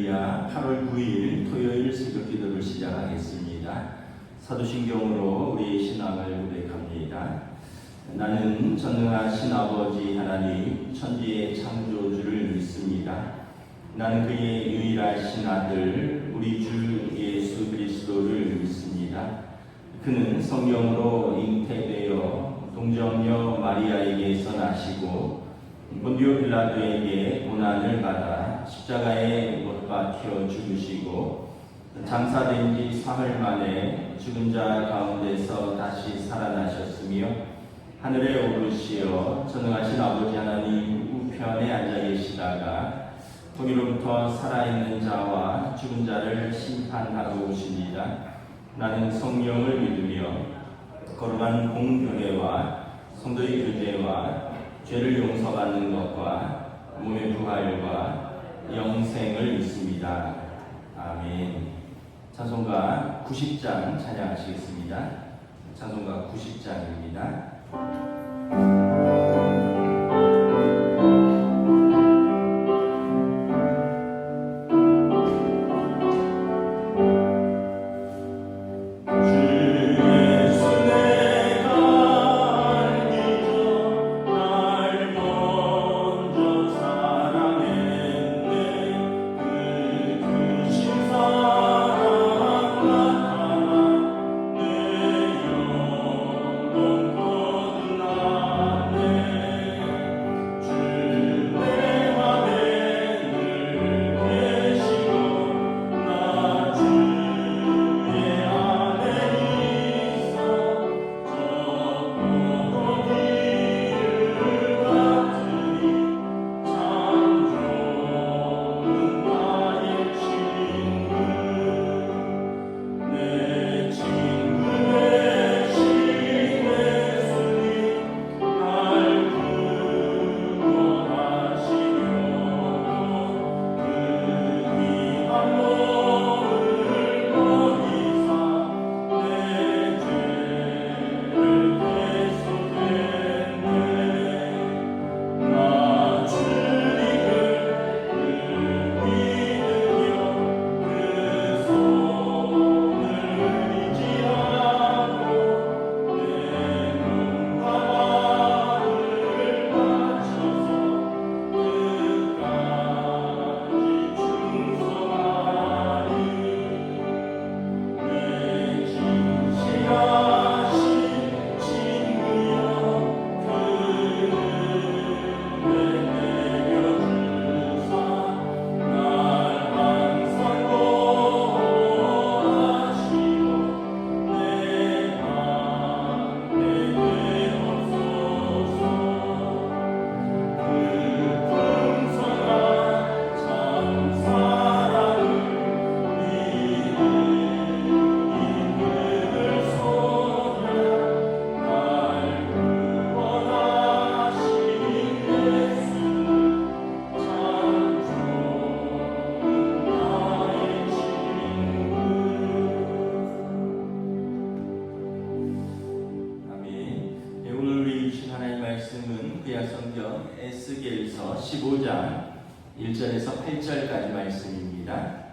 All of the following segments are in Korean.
할렐루야. 8월 9일 토요일 새벽 기도를 시작하겠습니다. 사도신경으로 우리의 신앙을 고백합니다. 나는 전능하신 아버지 하나님 천지의 창조주를 믿습니다. 나는 그의 유일하신 아들 우리 주 예수 그리스도를 믿습니다. 그는 성령으로 잉태되어 동정녀 마리아에게서 나시고 본디오 빌라도에게 고난을 받아 십자가에 못 박혀 죽으시고 장사된 지 사흘 만에 죽은 자 가운데서 다시 살아나셨으며 하늘에 오르시어 전능하신 아버지 하나님 우편에 앉아 계시다가 거기로부터 살아있는 자와 죽은 자를 심판하러 오십니다. 나는 성령을 믿으며 거룩한 공교회와 성도의 교제와 죄를 용서받는 것과 몸의 부활과 영생을 믿습니다. 아멘. 찬송가 90장 찬양하시겠습니다. 찬송가 90장입니다. 에스겔서 15장 1절에서 8절까지 말씀입니다.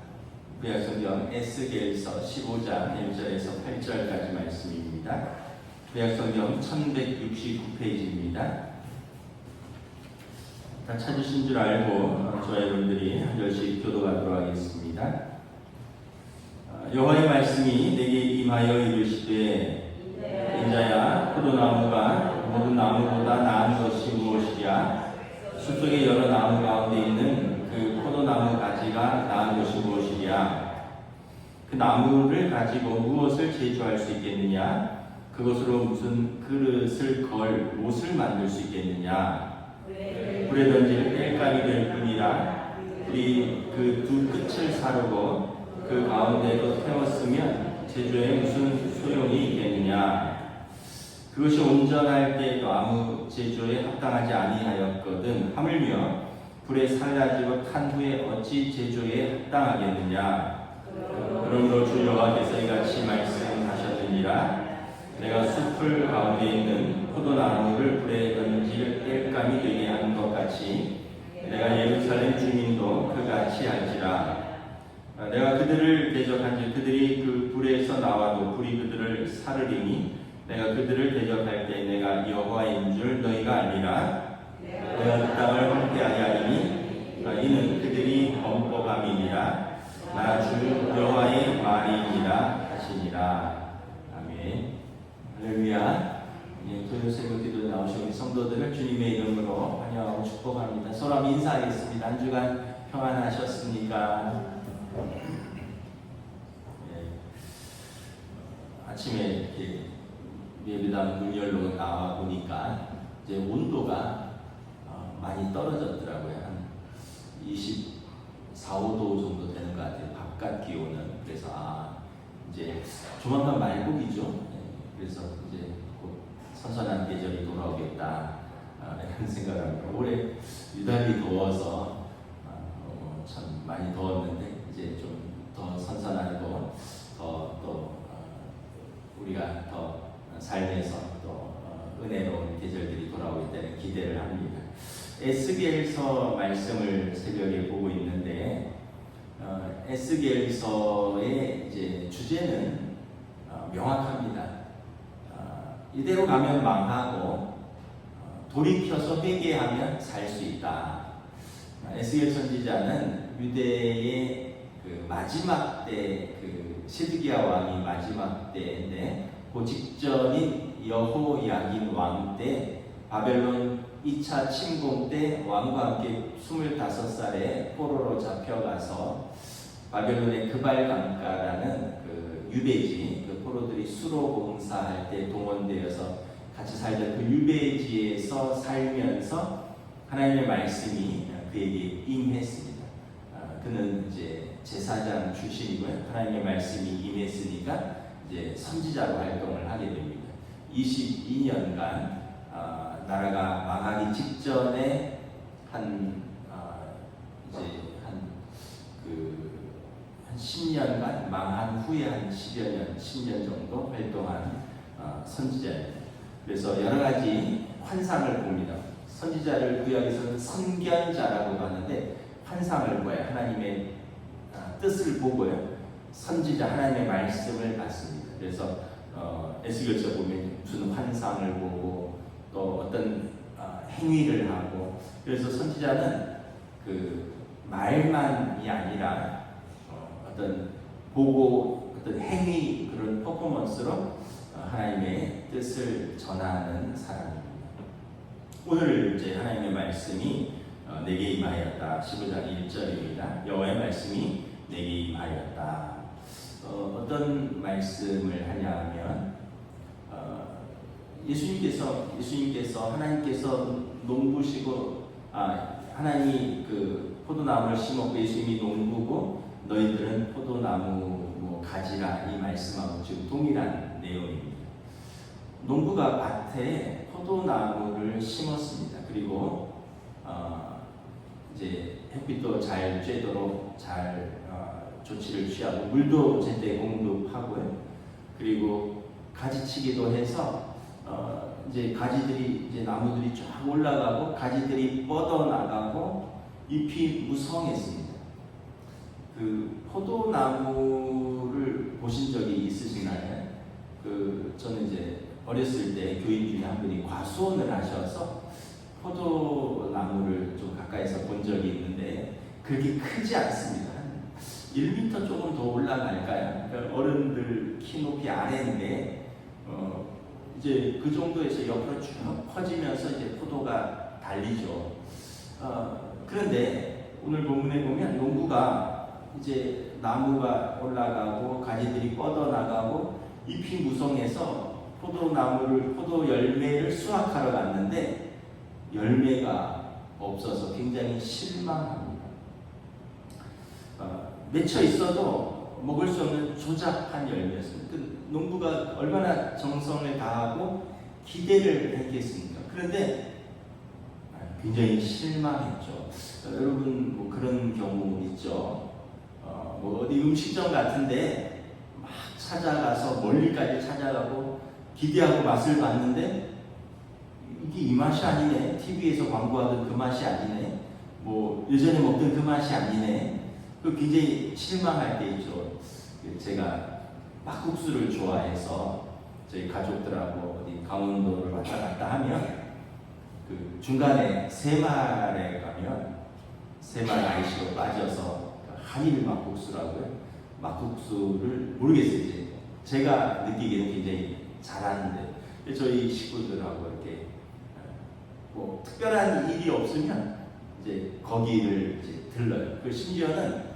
구약성경 에스겔서 15장 1절에서 8절까지 말씀입니다. 구약성경 1169페이지입니다. 다 찾으신 줄 알고 저와 여러분들이 한 절씩 교도하도록 하겠습니다. 여호와의 말씀이 내게 임하여 이르시되 인자야 포도나무가 모든 나무보다 나은 것이 무엇이랴? 숲속의 여러 나무 가운데 있는 그 포도나무 가지가 나은 것이 무엇이랴? 그 나무를 가지고 무엇을 제조할 수 있겠느냐? 그것으로 무슨 그릇을 걸 옷을 만들 수 있겠느냐? 불에 던질 땔감이 될 뿐이라. 우리 그 두 끝을 사르고 그 가운데로 태웠으면 제조에 무슨 소용이 있겠느냐? 그것이 온전할 때에도 아무 제조에 합당하지 아니하였거든 하물며 불에 살라지고 탄 후에 어찌 제조에 합당하겠느냐? 그러므로 주 여호와께서 이같이 말씀하셨느니라. 내가 숲을 가운데 있는 포도나무를 불에 던질 땔감이 되게 한 것 같이 내가 예루살렘 주민도 그같이 할지라. 대적한즉 그들이 그 불에서 나와도 불이 그들을 사르리니 내가 그들을 대적할 때 내가 여호와인 줄 너희가 알리라. 내가 그 땅을 황폐하게 하리니 이는 그들이 범법함이니라. 나 주 여호와의 말이니라 하시니라. 아멘. 할렐루야. 토요일 새벽 기도에 나오신 우리 성도들을 주님의 이름으로 환영하고 축복합니다. 서로 한번 인사하겠습니다. 한 주간 평안하셨습니까? 아침에 이렇게 예배당 문 열로 나와 보니까 이제 온도가 많이 떨어졌더라고요. 한 24, 5도 정도 되는 것 같아요. 바깥 기온은. 그래서 이제 조만간 말복이죠. 그래서 이제 곧 선선한 계절이 돌아오겠다 이런 생각을 합니다. 올해 유달리 더워서 참 많이 더웠는데 이제 좀 더 선선하고 또 우리가 더 삶에서 또 은혜로운 계절들이 돌아오겠다는 기대를 합니다. 에스겔서 말씀을 새벽에 보고 있는데 에스겔서의 이제 주제는 명확합니다. 이대로 가면 망하고 돌이켜서 회개하면 살 수 있다. 에스겔 선지자는 유대의 그 마지막 때 그 시드기야 왕이 마지막 때인데 그 직전인 여호야긴 왕 때 바벨론 2차 침공 때 왕과 함께 25살에 포로로 잡혀가서 바벨론의 그발강가라는 그 유배지, 그 포로들이 수로 봉사할 때 동원되어서 같이 살던 그 유배지에서 살면서 하나님의 말씀이 그에게 임했습니다. 그는 이제 제사장 출신이고요. 하나님의 말씀이 임했으니까 이제 선지자로 활동을 하게 됩니다. 22년간 나라가 망하기 직전에 한 10년간 망한 후에 한 10년 정도 활동한 선지자입니다. 그래서 여러 가지 환상을 봅니다. 선지자를 구약에서는 선견자라고 하는데 환상을 보여 하나님의 뜻을 보고요. 선지자 하나님의 말씀을 받습니다. 그래서 에스겔서 보면 무슨 환상을 보고 또 어떤 행위를 하고 그래서 선지자는 그 말만이 아니라 어떤 보고 어떤 행위 그런 퍼포먼스로 하나님의 뜻을 전하는 사람입니다. 오늘 이제 하나님의 말씀이 내게 임하였다. 15장 1절입니다. 여호와의 말씀이 내게 임하였다. 어떤 말씀을 하냐면 예수님께서 하나님께서 농부시고 하나님이 그 포도나무를 심었고 예수님이 농부고 너희들은 포도나무 가지라 이 말씀하고 지금 동일한 내용입니다. 농부가 밭에 포도나무를 심었습니다. 그리고 이제 햇빛도 잘 쬐도록 잘 조치를 취하고 물도 제때 공급하고요. 그리고 가지치기도 해서 이제 가지들이 이제 나무들이 쫙 올라가고 가지들이 뻗어 나가고 잎이 무성했습니다. 그 포도나무를 보신 적이 있으시나요? 저는 이제 어렸을 때 교인 중에 한 분이 과수원을 하셔서 포도나무를 좀 가까이서 본 적이 있는데 그렇게 크지 않습니다. 한 1m 조금 더 올라갈까요? 그러니까 어른들 키 높이 아래인데 이제 그 정도에서 옆으로 쭉 퍼지면서 이제 포도가 달리죠. 그런데 오늘 본문에 보면 농부가 이제 나무가 올라가고 가지들이 뻗어나가고 잎이 무성해서 포도 열매를 수확하러 갔는데 열매가 없어서 굉장히 실망합니다. 맺혀 있어도 먹을 수 없는 조잡한 열매였습니다. 그 농부가 얼마나 정성을 다하고 기대를 했겠습니까? 그런데 굉장히 실망했죠. 여러분 그런 경우 있죠. 어디 음식점 같은데 막 찾아가서 멀리까지 찾아가고 기대하고 맛을 봤는데 이게 이 맛이 아니네. TV에서 광고하던 그 맛이 아니네. 예전에 먹던 그 맛이 아니네. 그 굉장히 실망할 때 있죠. 제가 막국수를 좋아해서 저희 가족들하고 어디 강원도를 왔다 갔다 하면 그 중간에 새말에 가면 새말 IC로 빠져서 한일 막국수라고요. 막국수를 모르겠어요. 이제 제가 느끼기에는 굉장히 잘하는데 저희 식구들하고 이렇게 뭐 특별한 일이 없으면 이제 거기를 이제 들러요. 그 심지어는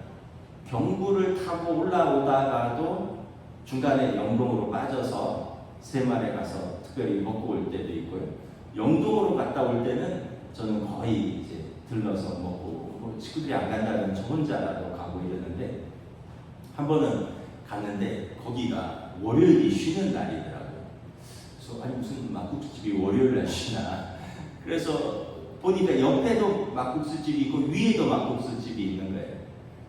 경부를 타고 올라오다가도 중간에 영동으로 빠져서 새말에 가서 특별히 먹고 올 때도 있고요. 영동으로 갔다 올 때는 저는 거의 이제 들러서 먹고 뭐 친구들이 안 간다면 저 혼자라도 가고 이러는데 한 번은 갔는데 거기가 월요일이 쉬는 날이더라고요. 그래서 아니 무슨 막국수집이 월요일 날 쉬나. 그래서 보니까 옆에도 막국수집이 있고 위에도 막국수집이 있는 거예요.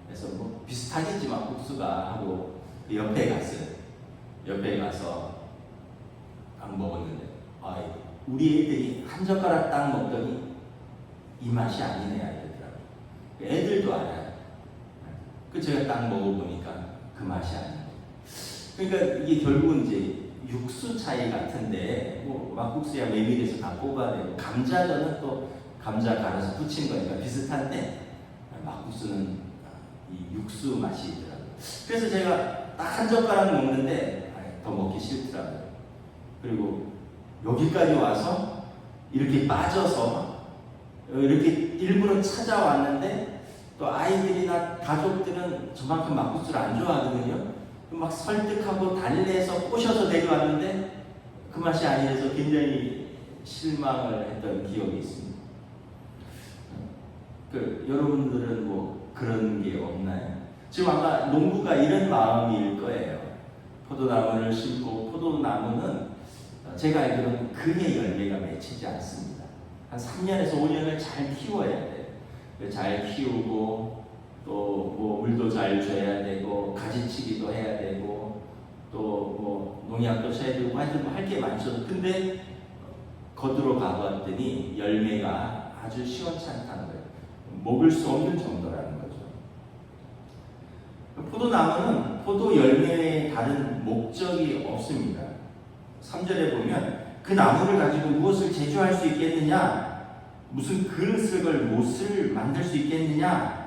그래서 뭐 비슷하겠지 막국수가 하고 옆에 갔어요. 옆에 가서 딱 먹었는데 우리 애들이 한 젓가락 딱 먹더니 이 맛이 아니네 이러더라고요. 애들도 알아요. 그 제가 딱 먹어보니까 그 맛이 아니에요. 그러니까 이게 결국은 이제 육수 차이 같은데 뭐 막국수야 메밀에서 다 뽑아내고 감자전은 또 감자 갈아서 부친 거니까 비슷한데 막국수는 이 육수 맛이 있더라고요. 그래서 제가 딱 한 젓가락 먹는데 더 먹기 싫더라고요. 그리고 여기까지 와서 이렇게 빠져서 이렇게 일부러 찾아왔는데 또 아이들이나 가족들은 저만큼 막국수를 안 좋아하거든요. 막 설득하고 달래서 꼬셔서 데려왔는데 그 맛이 아니라서 굉장히 실망을 했던 기억이 있습니다. 여러분들은 뭐 그런 게 없나요? 지금 아마 농부가 이런 마음일 거예요. 포도나무를 심고 포도나무는 제가 알기로는 그의 열매가 맺히지 않습니다. 한 3년에서 5년을 잘 키워야 돼요. 잘 키우고 또 뭐 물도 잘 줘야 되고 가지치기도 해야 되고 또 뭐 농약도 쳐야 되고 하여튼 뭐 할 게 많죠. 근데 거두러 가봤더니 열매가 아주 시원찮다는 거예요. 먹을 수 없는 정도라는 거죠. 포도나무는 포도 열매에 다른 목적이 없습니다. 3절에 보면 그 나무를 가지고 무엇을 제조할 수 있겠느냐? 무슨 그릇을 못을 만들 수 있겠느냐?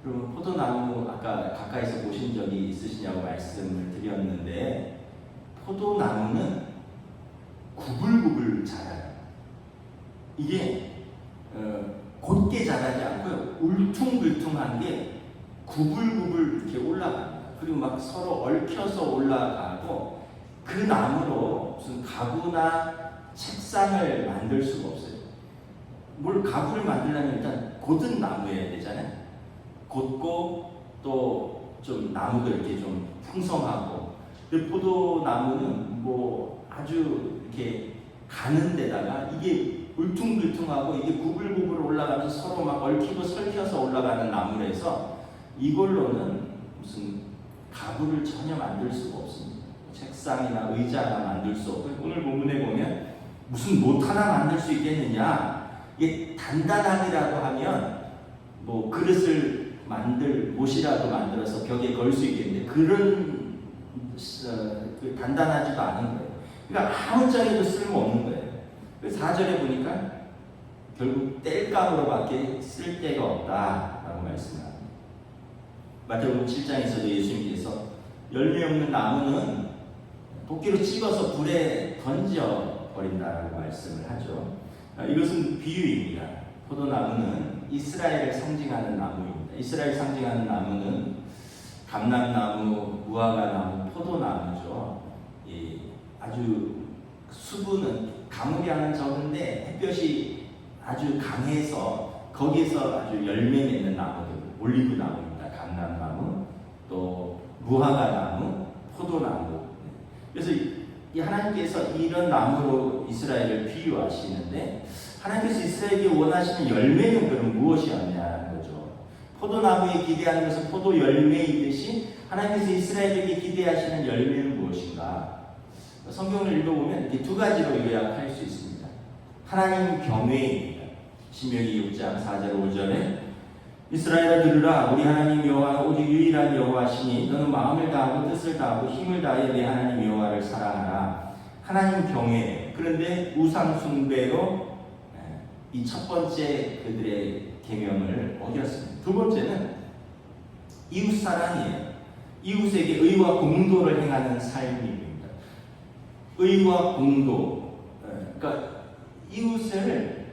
그럼 포도나무 아까 가까이서 보신 적이 있으시냐고 말씀을 드렸는데 포도나무는 구불구불 자라요. 이게 곧게 자라지 않고요. 울퉁불퉁한 게 구불구불 이렇게 올라갑니다. 그리고 막 서로 얽혀서 올라가고 그 나무로 무슨 가구나 책상을 만들 수가 없어요. 뭘 가구를 만들려면 일단 곧은 나무여야 되잖아요. 곧고 또 좀 나무도 이렇게 좀 풍성하고 포도나무는 뭐 아주 이렇게 가는 데다가 이게 울퉁불퉁하고 이게 구불구불 올라가면서 서로 막 얽히고 설켜서 올라가는 나무라서 이걸로는 무슨 가구를 전혀 만들 수가 없습니다. 책상이나 의자나 만들 수 없고 오늘 본문에 보면 무슨 못 하나 만들 수 있겠느냐. 이게 단단하기라도 하면 뭐 그릇을 못이라도 만들어서 벽에 걸 수 있겠는데 그런 단단하지도 않은 거예요. 그러니까 아무짝에도 쓸모없는 거예요. 4절에 보니까 결국 땔감으로밖에 쓸 데가 없다라고 말씀합니다. 마태복음 7장에서도 예수님께서 열매 없는 나무는 도끼로 찍어서 불에 던져 버린다라고 말씀을 하죠. 이것은 비유입니다. 포도나무는 이스라엘을 상징하는 나무입니다. 이스라엘 상징하는 나무는 감람나무, 무화과나무, 포도나무죠. 아주 수분은 가물량은 적은데 햇볕이 아주 강해서 거기서 아주 열매 맺는 나무들, 올리브나무입니다. 감람나무, 또 무화과나무, 포도나무. 그래서 이 하나님께서 이런 나무로 이스라엘을 비유하시는데 하나님께서 이스라엘에게 원하시는 열매는 그럼 무엇이었냐는 거죠. 포도나무에 기대하는 것은 포도 열매이듯이 하나님께서 이스라엘에게 기대하시는 열매는 무엇인가? 성경을 읽어보면 이렇게 두 가지로 요약할 수 있습니다. 하나님 경외입니다. 신명기 6장 4절 5절에 이스라엘아 들으라. 우리 하나님 여호와는 오직 유일한 여호와시니 너는 마음을 다하고 뜻을 다하고 힘을 다하여 내 하나님 여호와를 사랑하라. 하나님 경외. 그런데 우상 숭배로 이 첫 번째 그들의 계명을 어겼습니다. 두 번째는 이웃 사랑이에요. 이웃에게 의와 공도를 행하는 삶입니다. 의와 공도. 그러니까 이웃을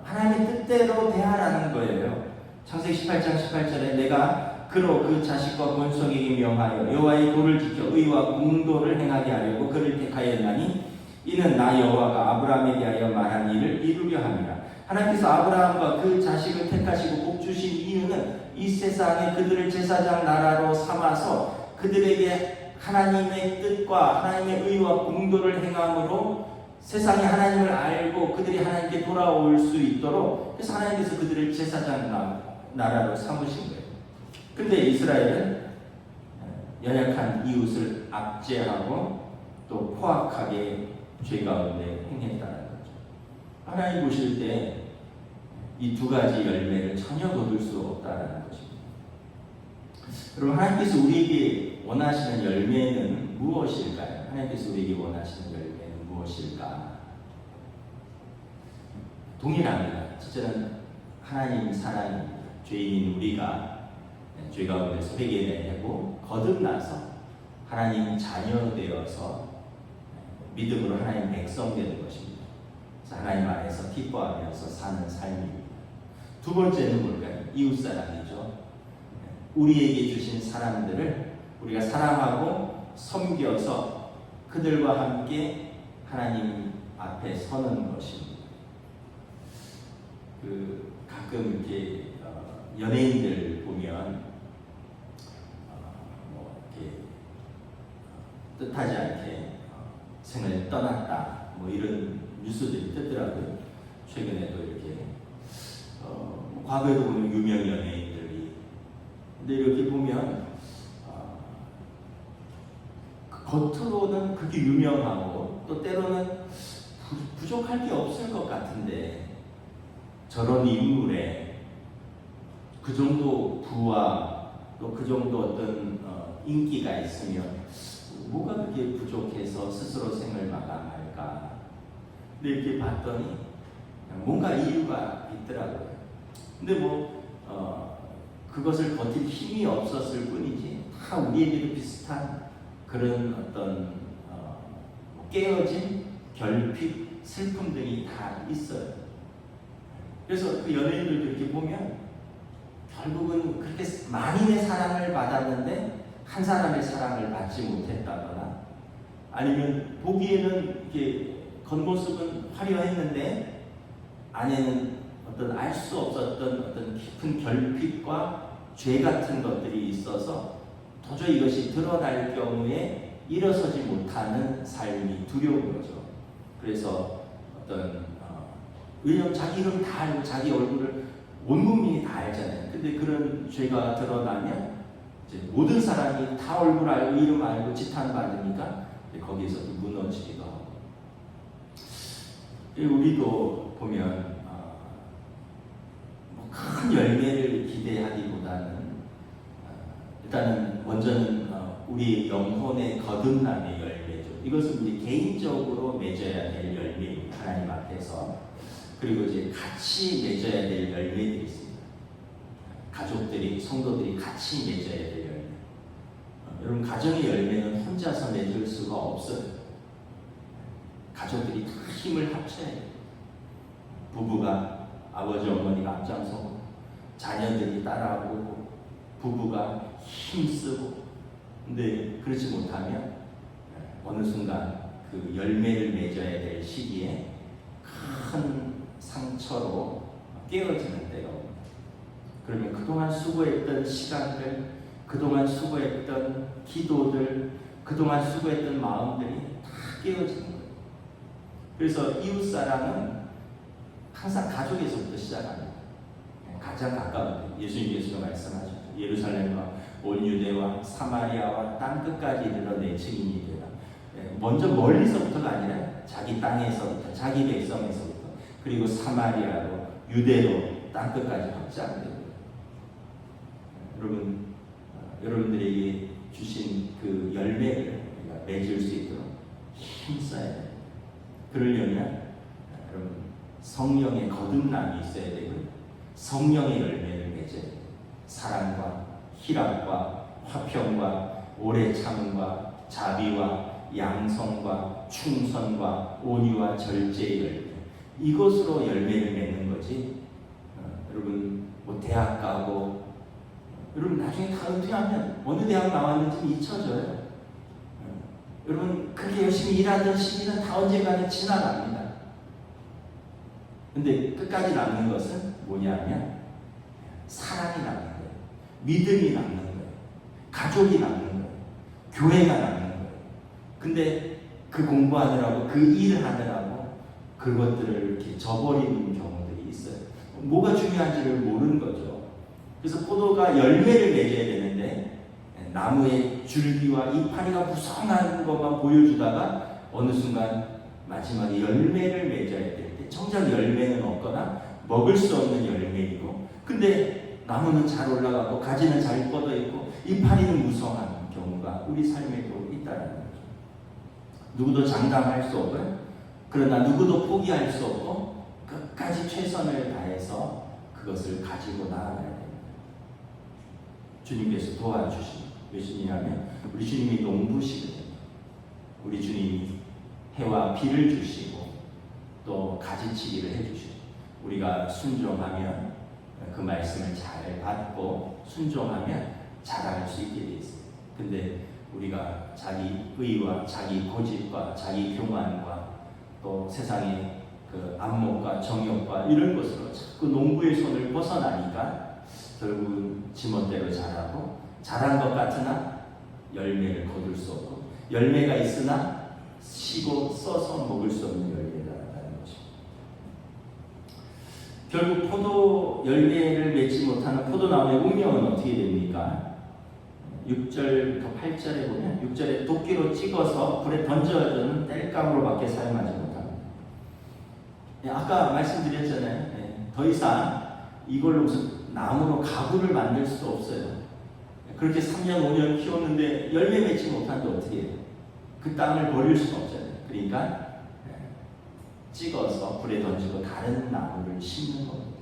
하나님의 뜻대로 대하라는 거예요. 창세기 18장 18절에 내가 그로 그 자식과 본속에게 명하여 여호와의 도를 지켜 의와 공도를 행하게 하려고 그를 택하였나니 이는 나 여호와가 아브라함에 대하여 말한 일을 이루려 함이라. 하나님께서 아브라함과 그 자식을 택하시고 복 주신 이유는 이 세상에 그들을 제사장 나라로 삼아서 그들에게 하나님의 뜻과 하나님의 의와 공도를 행함으로 세상이 하나님을 알고 그들이 하나님께 돌아올 수 있도록, 그래서 하나님께서 그들을 제사장 나라로 삼으신 거예요. 근데 이스라엘은 연약한 이웃을 압제하고 또 포악하게 죄 가운데 행했다는 거죠. 하나님 보실 때 이 두 가지 열매를 전혀 거둘 수 없다는 것입니다. 여러분, 하나님께서 우리에게 원하시는 열매는 무엇일까요? 하나님께서 우리에게 원하시는 열매는 무엇일까? 동일합니다. 첫째는 하나님 사랑입니다. 죄인인 우리가 죄 가운데서 회개하고 거듭나서 하나님 자녀 되어서 믿음으로 하나님 백성 되는 것입니다. 그래서 하나님 안에서 기뻐하면서 사는 삶입니다. 두 번째는 뭘까요? 이웃사랑이죠. 우리에게 주신 사람들을 우리가 사랑하고 섬겨서 그들과 함께 하나님 앞에 서는 것입니다. 가끔 이렇게 연예인들 보면 이렇게 뜻하지 않게 생을 떠났다, 이런 뉴스들이 뜨더라고요. 최근에도 이렇게 과거에도 보면 유명 연예인들이, 근데 이렇게 보면 겉으로는 그게 유명하고 또 때로는 부족할 게 없을 것 같은데 저런 인물에 그 정도 부와 또 그 정도 어떤 인기가 있으면 뭐가 그렇게 부족해서 스스로 생을 마감할까? 근데 이렇게 봤더니 뭔가 이유가 있더라고요. 근데 그것을 버틸 힘이 없었을 뿐이지 다 우리에게도 비슷한 그런 어떤 깨어진 결핍, 슬픔 등이 다 있어요. 그래서 그 연예인들도 이렇게 보면 결국은 그렇게 만인의 사랑을 받았는데 한 사람의 사랑을 받지 못했다거나, 아니면 보기에는 이렇게 겉모습은 화려했는데 안에는 어떤 알 수 없었던 어떤 깊은 결핍과 죄 같은 것들이 있어서 도저히 이것이 드러날 경우에 일어서지 못하는 삶이 두려운 거죠. 그래서 왜냐하면 자기 이름 다 알고 자기 얼굴을 온 국민이 다 알잖아요. 근데 그런 죄가 드러나면 이제 모든 사람이 다 얼굴 알고 이름 알고 지탄받으니까 거기에서 또 무너지기도 하고. 우리도 보면 큰 열매를 기대하기보다는 일단은 먼저는 우리 영혼의 거듭남의 열매죠. 이것은 우리 개인적으로 맺어야 될 열매입니다. 하나님 앞에서. 그리고 이제 같이 맺어야 될 열매들이 있습니다. 가족들이, 성도들이 같이 맺어야 될 열매. 여러분, 가정의 열매는 혼자서 맺을 수가 없어요. 가족들이 다 힘을 합쳐야 돼요. 부부가, 아버지, 어머니가 앞장서고, 자녀들이 따라오고, 부부가 힘쓰고. 근데 그렇지 못하면 어느 순간 그 열매를 맺어야 될 시기에 큰 상처로 깨어지는 때가 옵니다. 그러면 그동안 수고했던 시간들, 그동안 수고했던 기도들, 그동안 수고했던 마음들이 다 깨어지는 거예요. 그래서 이웃사랑은 항상 가족에서부터 시작합니다. 가장 가까운 예수님께서 말씀하셨죠. 예루살렘과 온 유대와 사마리아와 땅끝까지 이르러 내 증인이 되라. 먼저 멀리서부터가 아니라 자기 땅에서부터, 자기 백성에서부터, 그리고 사마리아로, 유대로, 땅끝까지 확장되고. 여러분들에게 주신 그 열매를 우리가 맺을 수 있도록 힘써야 돼요. 그러려면 여러분 성령의 거듭남이 있어야 되고 성령의 열매를 맺어야 돼요. 사랑과 희락과 화평과 오래 참음과 자비와 양성과 충성과 온유와 절제의 열매, 이것으로 열매를 맺는 거지. 여러분 뭐 대학 가고 여러분 나중에 다 은퇴하면 어느 대학 나왔는지 잊혀져요. 여러분 그렇게 열심히 일하던 시기는 다 언젠가는 지나갑니다. 근데 끝까지 남는 것은 뭐냐면 사랑이 남는 거예요. 믿음이 남는 거예요. 가족이 남는 거예요. 교회가 남는 거예요. 근데 그 공부하느라고 그 일을 하느라고 그것들을 이렇게 저버리는 경우들이 있어요. 뭐가 중요한지를 모르는 거죠. 그래서 포도가 열매를 맺어야 되는데 나무의 줄기와 이파리가 무성한 것만 보여주다가 어느 순간 마지막에 열매를 맺어야 될 때 정작 열매는 없거나 먹을 수 없는 열매이고, 근데 나무는 잘 올라가고 가지는 잘 뻗어 있고 이파리는 무성한 경우가 우리 삶에도 있다는 거죠. 누구도 장담할 수 없고요. 그러나 누구도 포기할 수 없고 끝까지 최선을 다해서 그것을 가지고 나아가야 됩니다. 주님께서 도와주십니다. 왜 주님이냐면 우리 주님이 농부시거든요. 우리 주님이 해와 비를 주시고 또 가지치기를 해주시고 우리가 순종하면 그 말씀을 잘 받고 순종하면 자랄 수 있게 되어 있어요. 근데 우리가 자기 의와 자기 고집과 자기 교만과 또 세상의 그 안목과 정욕과 이런 것으로 자꾸 농부의 손을 벗어나니까 결국은 지멋대로 자라고 자란 것 같으나 열매를 거둘 수 없고 열매가 있으나 시고 써서 먹을 수 없는 열매가 나타나는 것입니다. 결국 포도 열매를 맺지 못하는 포도나무의 운명은 어떻게 됩니까? 6절부터 8절에 보면 6절에 도끼로 찍어서 불에 던져주는 땔감으로밖에 사용하지 못합니다. 아까 말씀드렸잖아요. 더 이상 이걸로 무슨 나무로 가구를 만들 수 없어요. 그렇게 3년 5년 키웠는데 열매 맺지 못하는데 어떻게 해요? 그 땅을 버릴 수가 없잖아요. 그러니까 찍어서 불에 던지고 다른 나무를 심는 겁니다.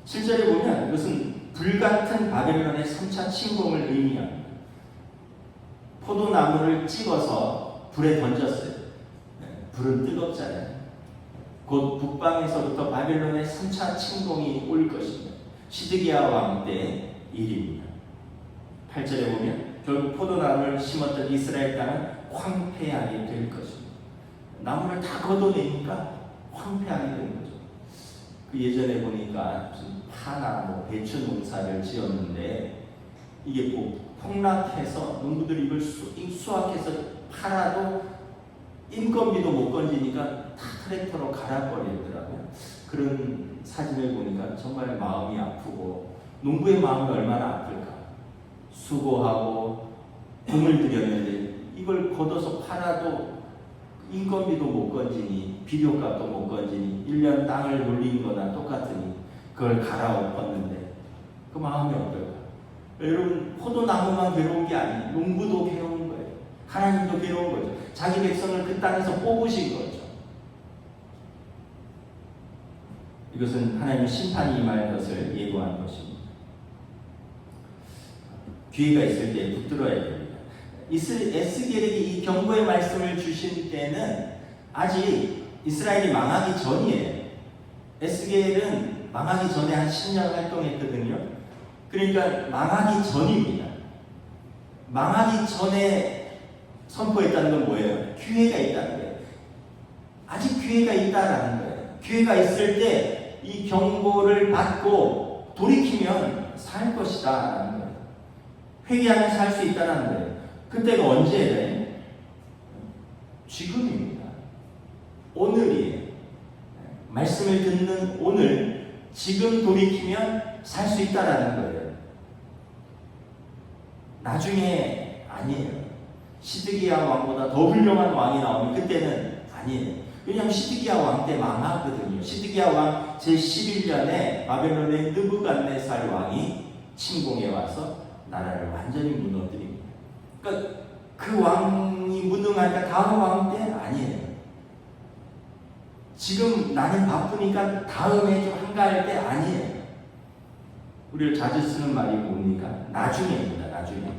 7절에 보면 이것은 불같은 바벨론의 3차 침공을 의미합니다. 포도나무를 찍어서 불에 던졌어요. 불은 뜨겁잖아요. 곧 북방에서부터 바벨론의 3차 침공이 올 것입니다. 시드기야 왕 때 일입니다. 8절에 보면 결국 포도나무를 심었던 이스라엘 땅은 황폐하게 될 것입니다. 나무를 다 걷어내니까 황폐하게 된 거죠. 그 예전에 보니까 무슨 파나 뭐 배추 농사를 지었는데 이게 폭락해서 농부들이 이걸 수확해서 팔아도 인건비도 못 건지니까 다 트랙터로 갈아버리더라고요. 그런 사진을 보니까 정말 마음이 아프고 농부의 마음은 얼마나 아플까. 수고하고 돈을 들였는데 이걸 걷어서 팔아도 인건비도 못 건지니 비료값도 못 건지니 1년 땅을 돌린 거나 똑같으니 그걸 갈아엎었는데 그 마음이 어떨까? 여러분 포도나무만 괴로운 게 아니에요. 농부도 괴로운 거예요. 하나님도 괴로운 거죠. 자기 백성을 그 땅에서 뽑으신 거죠. 이것은 하나님의 심판이 임할 것을 예고한 것입니다. 기회가 있을 때 붙들어야 됩니다. 에스겔에게 이 경고의 말씀을 주신 때는 아직 이스라엘이 망하기 전이에요. 에스겔은 망하기 전에 한 10년 활동했거든요. 그러니까 망하기 전입니다. 망하기 전에 선포했다는 건 뭐예요? 기회가 있다는 거예요. 아직 기회가 있다라는 거예요. 기회가 있을 때 이 경고를 받고 돌이키면 살 것이다라는 거예요. 회개하면 살 수 있다는 거예요. 그때가 언제예요? 지금입니다. 오늘이에요. 말씀을 듣는 오늘, 지금 돌이키면 살 수 있다라는 거예요. 나중에 아니에요. 시드기야 왕보다 더 훌륭한 왕이 나오면 그때는 아니에요. 왜냐하면 시드기야 왕 때 망하거든요. 시드기야 왕 제11년에 바벨론의 느부갓네살 왕이 침공해 와서 나라를 완전히 무너뜨립니다. 그러니까 그 왕이 무능하니까 다음 왕 때 아니에요. 지금 나는 바쁘니까 다음에 좀 한가할 때 아니에요. 우리를 자주 쓰는 말이 뭡니까? 나중에입니다. 나중에.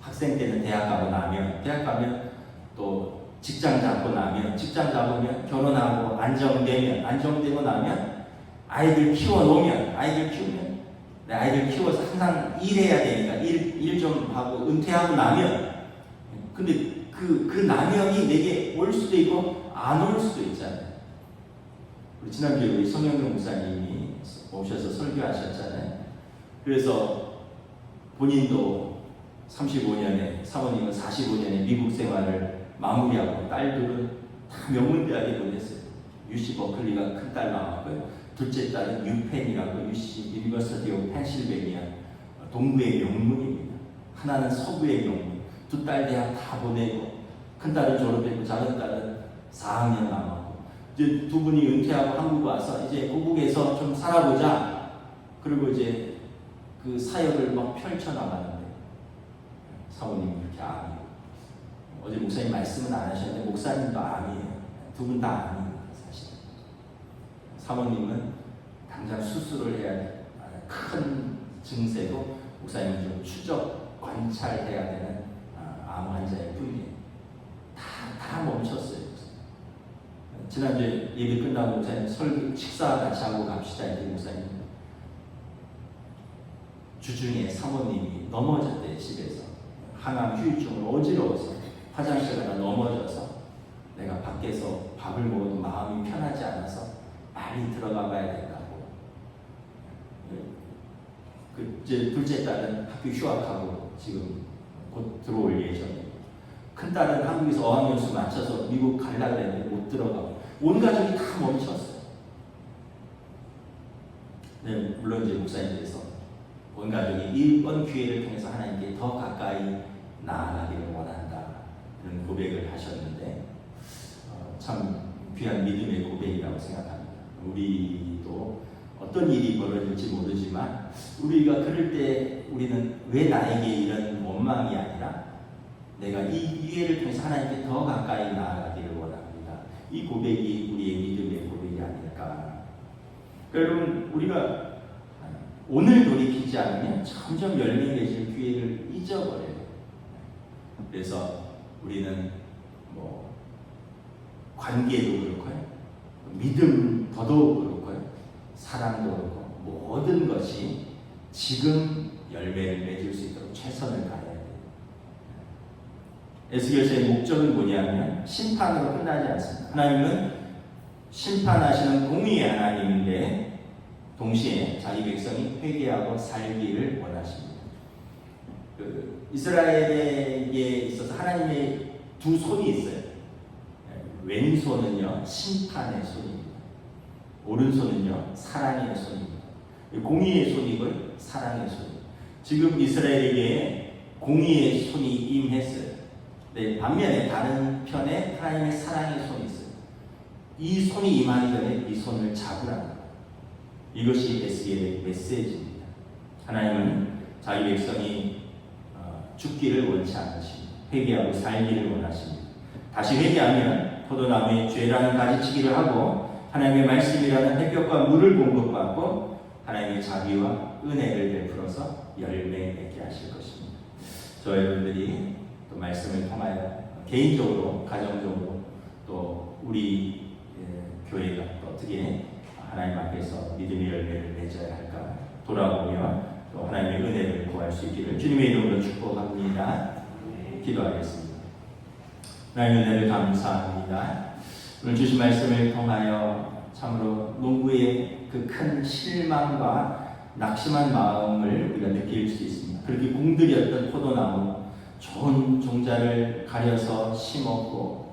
학생 때는 대학 가고 나면, 대학 가면 또 직장 잡고 나면, 직장 잡으면 결혼하고 안정되면, 안정되고 나면 아이들 키워놓으면, 아이들 키우면 내 아이들 키워서 항상 일해야 되니까 일 좀 하고 은퇴하고 나면, 근데 그 나면이 내게 올 수도 있고 안 올 수도 있잖아요. 우리 지난주에 우리 성영경 목사님이 오셔서 설교하셨잖아요. 그래서 본인도 35년에, 사모님은 45년에 미국 생활을 마무리하고 딸들은 다 명문대학에 보냈어요. UC 버클리가 큰 딸 나왔고요. 둘째 딸은 유펜이라고 UC 유니버시티 오브 펜실베니아 동부의 명문입니다. 하나는 서부의 명문. 두 딸 대학 다 보내고 큰 딸은 졸업했고 작은 딸은 4학년 남았고 이제 두 분이 은퇴하고 한국 와서 이제 고국에서 좀 살아보자. 그리고 이제 그 사역을 막 펼쳐나가는데 사모님이 그렇게 암이에요. 어제 목사님 말씀은 안 하셨는데 목사님도 암이에요. 두 분 다 암입니다. 사실 사모님은 당장 수술을 해야 돼. 큰 증세고 목사님은 좀 추적 관찰해야 되는 암 환자일 뿐이에요. 다 멈췄어요. 지난주에 예배 끝나고 목사님 설교 식사 같이 하고 갑시다. 이제 목사님 주중에 사모님이 넘어졌대요. 집에서 항암 후유증으로 어지러워서 화장실 가다 넘어져서 내가 밖에서 밥을 먹어도 마음이 편하지 않아서 빨리 들어가 봐야 된다고. 이제 둘째 딸은 학교 휴학하고 지금 곧 들어올 예정이고 큰 딸은 한국에서 어학연수 마쳐서 미국 가려고 했는데 못 들어가고 온 가족이 다 멈췄어요. 네, 물론 이제 목사님께서 온 가족이 이번 기회를 통해서 하나님께 더 가까이 나아가기를 원한다 그런 고백을 하셨는데 참 귀한 믿음의 고백이라고 생각합니다. 우리도 어떤 일이 벌어질지 모르지만 우리가 그럴 때 우리는 왜 나에게 이런 원망이 아니라 내가 이 기회를 통해서 하나님께 더 가까이 나아가기를 원합니다. 이 고백이 우리의 믿음의 고백이 아닐까. 여러분 우리가 오늘 돌이키지 않으면 점점 열매 맺을 기회를 잊어버려요. 그래서 우리는 뭐 관계도 그렇고요, 믿음 더더욱 그렇고요, 사랑도 그렇고 모든 것이 지금 열매를 맺을 수 있도록 최선을 다해야 돼요. 에스겔서의 목적은 뭐냐면 심판으로 끝나지 않습니다. 하나님은 심판하시는 공의의 하나님인데 동시에 자기 백성이 회개하고 살기를 원하십니다. 이스라엘에 있어서 하나님의 두 손이 있어요. 왼손은요 심판의 손입니다. 오른손은요 사랑의 손입니다. 공의의 손이고요, 사랑의 손입니다. 지금 이스라엘에게 공의의 손이 임했어요. 네, 반면에 다른 편에 하나님의 사랑의 손이 있어요. 이 손이 임하기 전에 이 손을 잡으라는 거예요. 이것이 에스겔의 메시지입니다. 하나님은 자기 백성이 죽기를 원치 않으십니다. 회개하고 살기를 원하십니다. 다시 회개하면 포도나무의 죄라는 가지치기를 하고 하나님의 말씀이라는 햇볕과 물을 공급받고 하나님의 자비와 은혜를 베풀어서 열매 맺게 하실 것입니다. 저 여러분들이 또 말씀을 통하여 개인적으로, 가정적으로 또 우리 교회가 또 어떻게 하나님 앞에서 믿음의 열매를 맺어야 할까 돌아보며 또 하나님의 은혜를 구할 수 있기를 주님의 이름으로 축복합니다. 기도하겠습니다. 하나님의 은혜를 감사합니다. 오늘 주신 말씀을 통하여 참으로 농부의 그 큰 실망과 낙심한 마음을 우리가 느낄 수 있습니다. 그렇게 공들였던 포도나무 좋은 종자를 가려서 심었고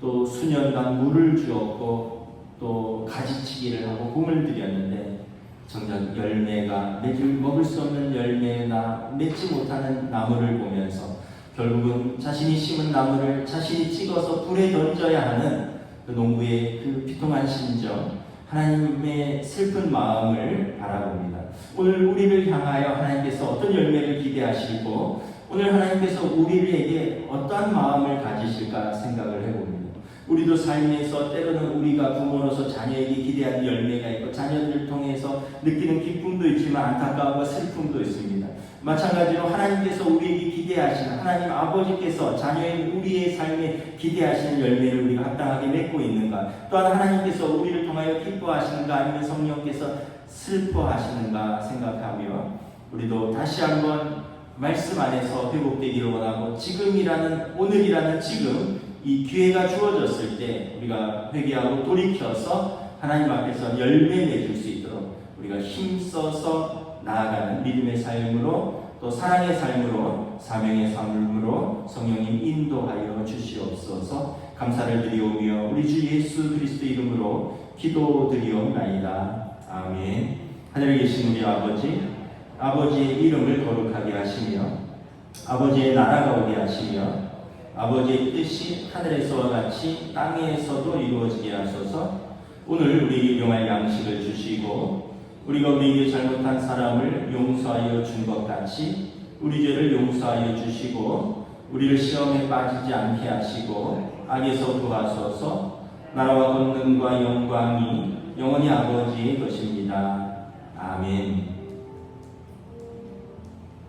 또 수년간 물을 주었고 또 가지치기를 하고 공을 들였는데 정작 열매가 먹을 수 없는 열매나 맺지 못하는 나무를 보면서 결국은 자신이 심은 나무를 자신이 찍어서 불에 던져야 하는 그 농부의 그 비통한 심정, 하나님의 슬픈 마음을 바라봅니다. 오늘 우리를 향하여 하나님께서 어떤 열매를 기대하시고 오늘 하나님께서 우리에게 어떠한 마음을 가지실까 생각을 해봅니다. 우리도 삶에서 때로는 우리가 부모로서 자녀에게 기대하는 열매가 있고 자녀들을 통해서 느끼는 기쁨도 있지만 안타까움과 슬픔도 있습니다. 마찬가지로 하나님께서 우리에게 기대하시는 하나님 아버지께서 자녀인 우리의 삶에 기대하시는 열매를 우리가 합당하게 맺고 있는가, 또한 하나님께서 우리를 통하여 기뻐하시는가 아니면 성령께서 슬퍼하시는가 생각하며 우리도 다시 한번 말씀 안에서 회복되기를 원하고 지금이라는 오늘이라는 지금 이 기회가 주어졌을 때 우리가 회개하고 돌이켜서 하나님 앞에서 열매 맺을 수 있도록 우리가 힘써서 나아가는 믿음의 삶으로 또 사랑의 삶으로 사명의 삶으로 성령님 인도하여 주시옵소서. 감사를 드리오며 우리 주 예수 그리스도 이름으로 기도드리옵나이다. 아멘. 하늘에 계신 우리 아버지의 이름을 거룩하게 하시며 아버지의 나라가 오게 하시며 아버지의 뜻이 하늘에서와 같이 땅에서도 이루어지게 하소서. 오늘 우리에게 일용할 양식을 주시고 우리가 우리에게 잘못한 사람을 용서하여 준 것 같이 우리 죄를 용서하여 주시고 우리를 시험에 빠지지 않게 하시고 악에서 구하소서. 나라와 권능과 영광이 영원히 아버지의 것입니다. 아멘.